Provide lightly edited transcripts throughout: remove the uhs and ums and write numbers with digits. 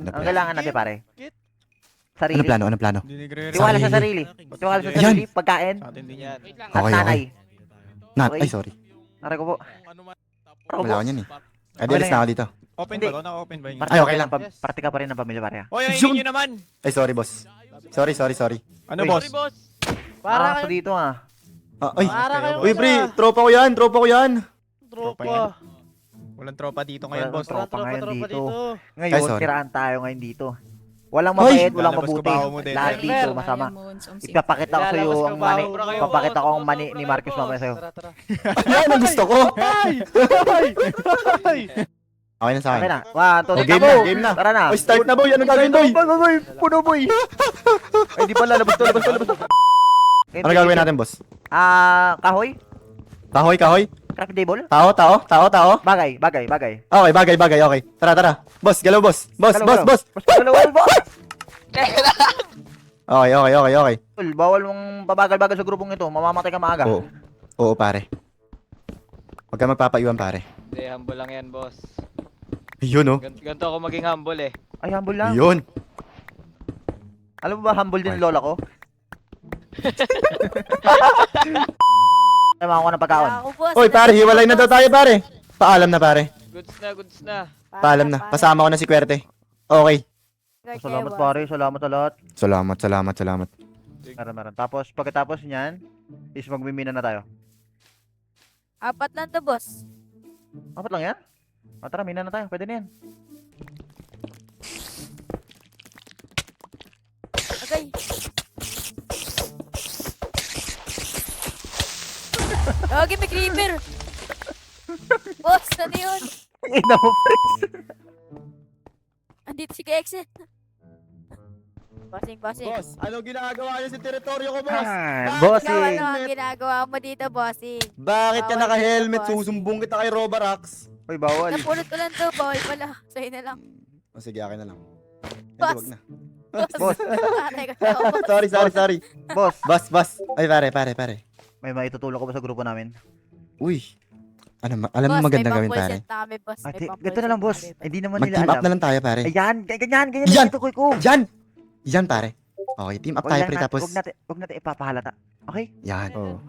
Ang kailangan natin, pare. Sarili. Ano plano? Tiwala sa sarili. Tiwala sa sarili, pagkain, Sa atin din yan. at Okay, nanay. Ay, Okay. sorry. Aray ko po. Aray ko po. Wala ko yan eh. Ay, Okay dilis lang na ako dito. Open Hindi. ba? Naka-open ba yun? Ay, okay lang. Partika pa rin ng pamilya, pare. Hoy, ang Yun. ingin nyo naman! Ay, sorry, boss. Sorry. Ano, Uy. boss? Para kayo dito, ah. Ay. Para kayo, Uy, pre, tropa ko yan. Tropa yan. Walang tropa dito ngayon, Walang boss. tropa ngayon dito. Ay, Ngayon, sorry. tiraan tayo ngayon dito. Walang mabait, walang Lalabas ko mabuti. baho mo din. Lahat dito, masama. Ipapakita ko sa'yo ang mani. Ipapakita ko ang mani ni Marcus mamaya sa'yo. Yan ang gusto ko. Ay! Okay na sa Okay akin. na. 1, 2, 3, Game na, game na. Tara na. Oy, start na, boy. Anong gagawin, boy? Boy. Puno, boy. Ay, di pala. Labas to. Ano gagawin natin, boss? Kahoy? Kahoy? Craft table? Tao? Bagay. Okay, bagay, okay. Tara. Boss, galaw, boss. Boss. Bawal mo. Okay. Bawal mong babagal-bagal sa grupong ito. Mamamatay ka maaga. Oo, pare. Huwag ka magpapaiwan, pare. Hindi, humble lang yan, boss. Yun, oh. Ganito ako maging humble eh. Ay, humble lang. Yun. Alam mo ba, humble din lola ko? Ay, makakuha ng pagkaon. Oy, pare, hiwalay na daw tayo, pare. Paalam na, pare. Goods na. Paalam na. Pasama ko na si Kwerte. Okay. Salamat, pare. Salamat sa lahat. Salamat. Meron. Tapos, pagkatapos niyan, is magmimina na tayo. 4 lang to, boss. Apat lang yan? O, tara, mina na tayo. Pwede na yan. Okay. Okay, may creeper. Boss, ano yun? Ina mo, pre. Andito si Kexen. Bossing. Boss, ano ginagawa niyo sa teritoryo ko, Bossing. Ikaw, ano ang ginagawa mo dito, bossing? Bakit ka Bawal naka-helmet? dito, boss. Susumbong kita kay Robarax. Uy, bawal. Napulot ko lang to, bawal pala. Sa'yo na lang. O sige, akin na lang. Boss. Wag na. Boss. Tatay ka na, boss. Sorry. Boss, Boss. Ay, pare. may maitutulong ko ba sa grupo namin? Uy. Alam mo Boss, magandang may gawin, pare. pang-bullshit na kami, boss. May Ate, pang-bullshit ganito na lang, boss. kami, boss. Hindi naman nila Mag-team up alam. na lang tayo, pare. Ayan, ganyan Yan! ito, ko. Yan, pare. Okay, team up tayo, pre. Tapos, Wag natin ipapahalata. Okay? yan. Oh.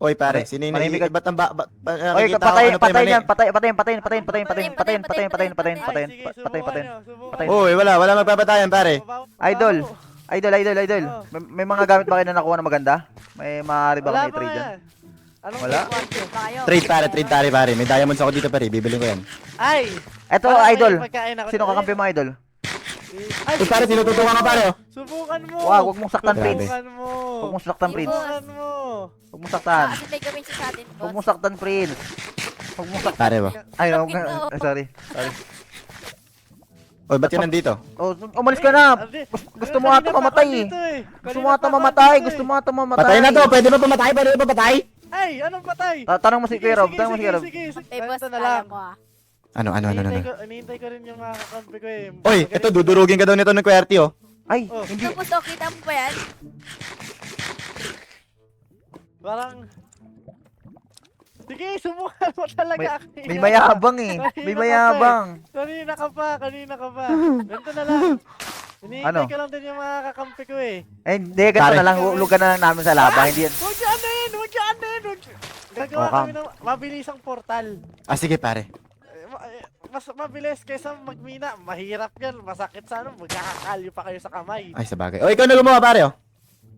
Oy, pare. Pare, Sino yung marami ka- ba't ang Oy, nakikita ko, ano pa yung patay mali? yan. Patayin. Oy, wala magpapatayan, pare. Idol. May mga gamit ba kayo na nakuha na maganda? May maaari ba kami i-trade yan? Wala? Pa kayo. Trade, pare. May diamonds ako dito, pare. Bibilin ko yan. Ay! Eto, Parang may idol. pagkain ako Sino dito. kakampi mo, idol? Ay, Uy, pare, tinututukan ka, pare, oh. Subukan mo! Wag mong saktan, Grabe. Prince. Subukan mo! Huwag mong saktan, Prince. Subukan mo! Huwag mong saktan. Kasi may gawin siya sa atin, Huwag boss. mong saktan, Prince. Huwag mong saktan. Pare ba? Ay, Bakit huwag no? nga. Sorry. Oy, ba't ka nandito? Oh, umalis ka na. Ate, Gusto mo ata mamatay eh. Gusto mo ata mamatay. Patay na to. Pwede ba pamatay? Ay! Anong patay? Tanong mo si Kuya Rob. Tanong mo si Kuya Rob. Eh, Ganito boss, na lang. alam mo ah. Ano? Hinihintay ko rin yung mga kakampi ko eh. Oy, ito, dudurugin ka daw nito ng QWERTY, oh. Ay, Oh. hindi. Tapos, oh, kita mo ba yan? Parang... Sige, subukan mo talaga. May mayabang eh. May mayabang. Kanina ka pa. Ganito na lang. Hinihintay Ano? ko lang din yung mga kakampi ko eh. Eh, hindi. Ganito na lang. Hulugan na lang namin sa laba. Hindi yan. Huwag dyan na yun! Gagawa Okay. kami ng mabilisang portal. Ah, sige, pare. Mas mabilis kaysa magmina. Mahirap yan. Masakit sa ano. Magkakakalyo pa kayo sa kamay. Ay, sabagay. Oh, ikaw na gumawa, pare, oh.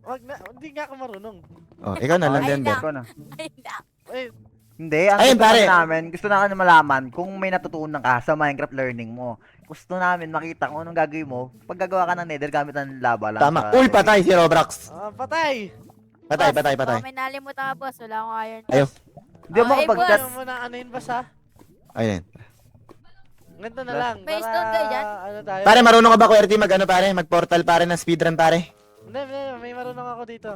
Wag na. Hindi nga ako marunong. Oh, ikaw na lang, Ay, Dender. Ikaw na. Ay, na. Eh, Hindi, ang Ayun, gusto pare. namin, gusto namin malaman kung may natutunan ka sa Minecraft learning mo. Gusto namin makita kung anong gagawin mo pag gagawa ka ng nether gamit ang lava lang. Tama. sa- Uy, patay si Roblox. patay! Patay. Baka may nalimutan ka, boss. Wala akong iron. Ayaw. Hindi mo Ay, makapag-chat. Ano mo na anuhin ba sa? Ayun. Ganito na lang. May para, stone kayo dyan? Ano tayo? Pare, marunong ka ba, QWERTY, mag-ano, pare? Mag-portal, pare, ng speedrun, pare? Hindi, may marunong ako dito.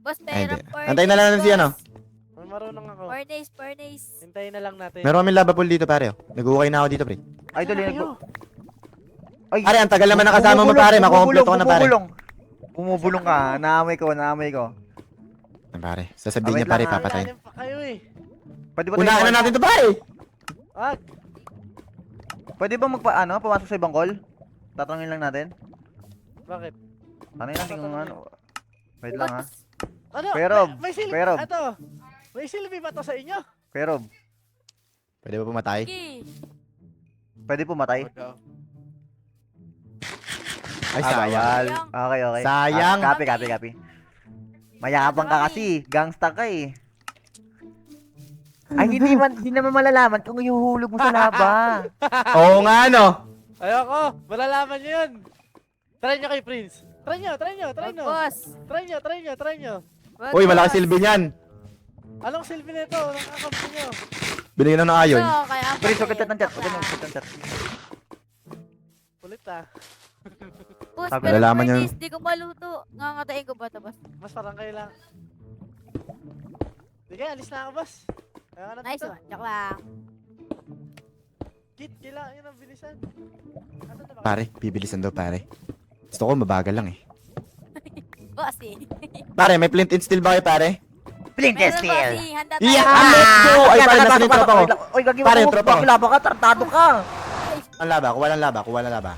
Boss, Ay, meron hindi. Antayin na lang natin si ano. May marunong ako. Furnace. Hintayin na lang natin. Meron kaming lava pool dito, pare, oh. Nag-uukay na ako dito, pre. Idol, yun. Kayo. Ay, Pare, ang tagal naman nakasama mo, pare. Makukompleto ko na, pare. Bumubulong ka. Naamay ko. Ay, pare, sasabihin niya, pare, Wait lang, papatay. Lalim pa kayo eh. Pwede ba Unahan na natin to, pare. Wag. Pwede ba pumasok sa ibang call? Tatanungin lang natin. Bakit? Tanungin natin kung ano. Wait lang ha. Boss, Ano? Kuya Rob, May silbi. Kuya Rob. Ito. May silbi ba to sa inyo? Kuya Rob, Pwede ba pumatay? sige. pwede pumatay? Ay, Ah, sayang. bawal. Okay, okay. Sayang. Ah, copy. Mayabang ka kasi. Gangsta ka eh. Ay, hindi naman malalaman kung ihuhulog mo sa laba. Oo nga, no? Ayoko. Malalaman nyo yun. Try nyo kay Prince. Try nyo. Wag, boss. Try nyo. Wag, Uy, malaki boss. silbi niyan. Anong silbi nito? Anong kakampi nyo? Binigyan na ng ayon. Ito, kaya Prince, huwag pati. ka chat ng chat. Joke Huwag ka lang. chat ng chat. Kulit Boss, Sabi, pero nalalaman niya. Furnace, di ko maluto. Ngangatayin ko ba ito, boss? Mas parang kailang. Sige, alis na ako, boss. Kaya ka na Nice dito. one. Joke lang. Kit, kailangan yun ang bilisan. Asan na ba? Pare, bibilisan daw, pare. Gusto ko mabagal lang eh. Boss, eh. Pare, may flint and steel ba kayo, pare? Flint and Meron, steel. boss, eh. Handa tayo. Yeah! Let's go! Ay, pare, nasa yung tropa ko. Oy, gagi mo. Pare, yung tropa ko. Bakilaba ka, tartado ka. Ang laba, kuha ng laba.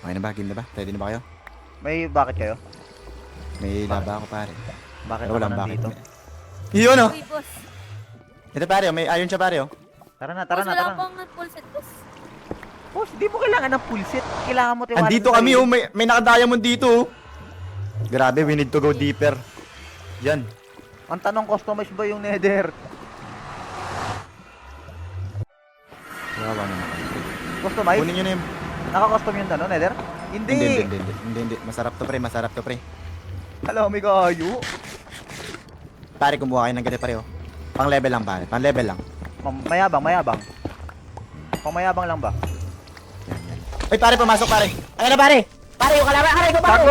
Okay na ba? Game na ba? Ready na ba kayo? May bakit kayo? May laba ako, pare. Bakit Pero ako walang bakit. nandito? Yun, oh! Uy, boss. Ito, pare, oh. May iron siya, pare, oh. Tara na. Boss, wala pang full set, boss. Boss, di mo kailangan ng full set. Kailangan mo tiwala. Andito sa kami, sarili. oh. May naka-diamond dito, oh. Grabe, we need to go deeper. Yan. Ang tanong, customize ba yung nether? Kawawa naman. Customize? Kunin nyo na yung... Naka-custom yung nether? Hindi. Hindi. Masarap to, pre. Alam, may kayo. Pare, kumuha kayo ng ganito, pare, oh. Pang level lang, pare. Pang level lang. Mayabang. Pamayabang lang ba? Ay, pare, pumasok, pare. Ayan na, pare. Pare, yung kalaban. Aray ko, pare.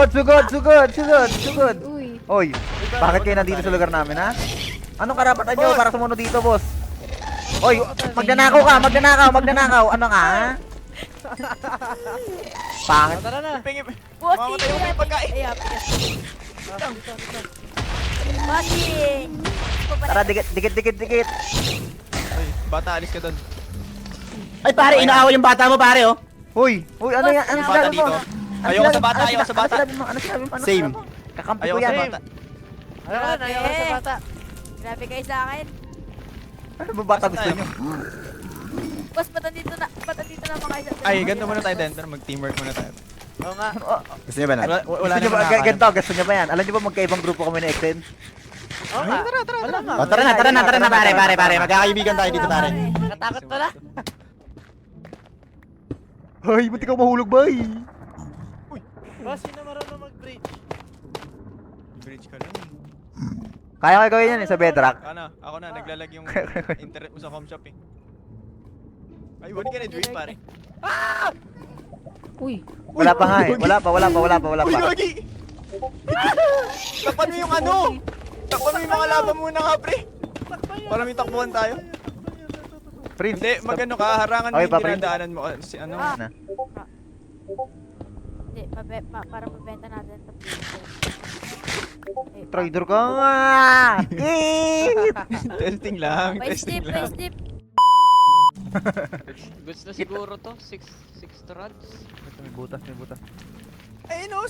Sugod. Uy. Oy, bakit kayo nandito sa lugar namin, ha? Anong karapatan nyo para sumunod dito, boss? Oy, magnanakaw ka. Ano ka, ha? Pangit. Tara na. Boss, Mamamatay ako may pagkain. Ay, happy Boss, eh. Tara, dikit. Ay, bata, alis ka doon. Ay, pare, inaaway yung bata mo, pare, oh. Hoy, ano yan? Ano Bata sinabi mo? dito. Ayoko sa bata, ayoko sa bata. Ano sinabi mo? Same. Kakampi ko Ayoko yan. sa bata. Ayoko na sa bata. Grabe kayo sa akin. Ano ba bata gusto nyo? Boss, patandito na mga isa. Ay, ganito muna tayo, Denter. Mag-teamwork muna tayo. Oo nga. Gusto niyo ba na? Wala Gusto nyo ba? naman nakakaano. Ganito, gusto nyo ba yan? Alam nyo ba magkaibang grupo kami ni Exen? Oo nga. Wala nga. Oh, tara na, pare. Magkakaibigan tayo dito, pare. Natakot pala. Hoy, buti ka mahulog, bay! Boss, sino marunong mag-bridge? Bridge ka lang. Kaya kayo gawin yan sa bedrock. Ako na, naglalag yung internet mo sa home shop eh. Ay, wala ka na Edwin, pare. Uy. Wala pa nga eh. Wala pa. Uy, Yogi! Takpan mo yung ano! Takpan mo yung mga laban muna nga, pre! Para may takbuhan tayo. Prince, Hindi, magano ka, harangan mo Okay, yung pa, Prince. dinadaanan mo. Si ano? na. Hindi, para mabenta natin ito. Trader ka nga! Eeeet! Testing lang, By testing step, by lang. step. Goods na siguro to. 6 rods. May butas. Ay, no,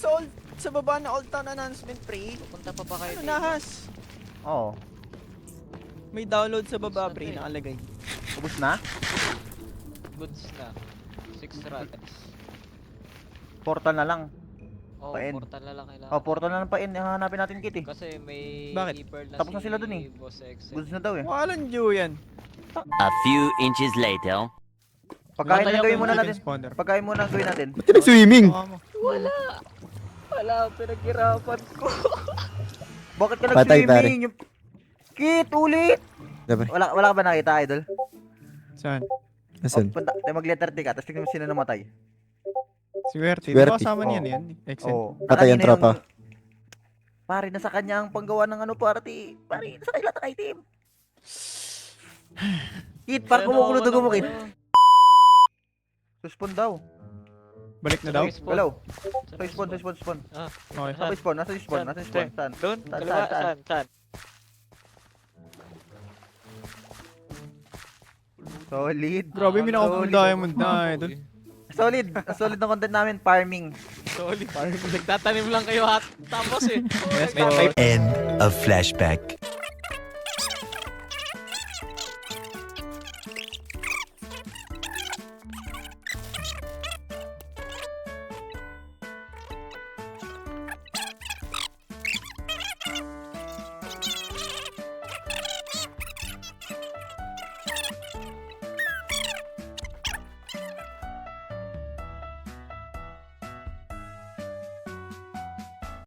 sa baba na Old Town announcement, pre. Punta pa ba kayo Ano, dito? nahas? Oo. May download sa baba, pre, nakalagay. Ubus na? Goods na. 6 rods. Portal na lang. Oh, Pa-end. portal na lang kailangan. Oh, portal na lang pa in. Hanapin natin kit eh. Kasi may Bakit? keeper na Tapos na sila dun eh. Boss Excel. Goods na daw eh. Walang Jew yan. A few inches later. Pagkain na Wala gawin yung muna Open natin. spawner. Pagkain muna ang gawin natin. Ba't ka nag-swimming? Mukha mo. Wala, pinaghirapan ko. Bakit ka Patay, nag-swimming? Kit, ulit! Dapat. Wala ka ba nakita, idol? Saan? Nasaan? Punta, tayo mag-letter T ka, tapos tingnan mo sino namatay. Swerte. Di Swerte. ba kasama niyan Oh. yan? Excel. Oo. Patay ang Kanina yung- tropa. Pare, nasa kanya ang panggawa ng ano, party. Pare, nasa kailan na item. Kit, parang kumukulo dugo mo, Kit. Suspend daw. Balik na daw? Hello. Spawn. Okay. Nasa spawn. Saan? Doon? Saan, Kaliwa? saan? Saan? Solid. Grabe, may nakapang Solid. diamond na, idol. Solid. Ang solid na content namin, farming. Solid. Nagtatanim lang kayo hat. Tapos eh. Yes, Nagtatanim. boss. End of flashback.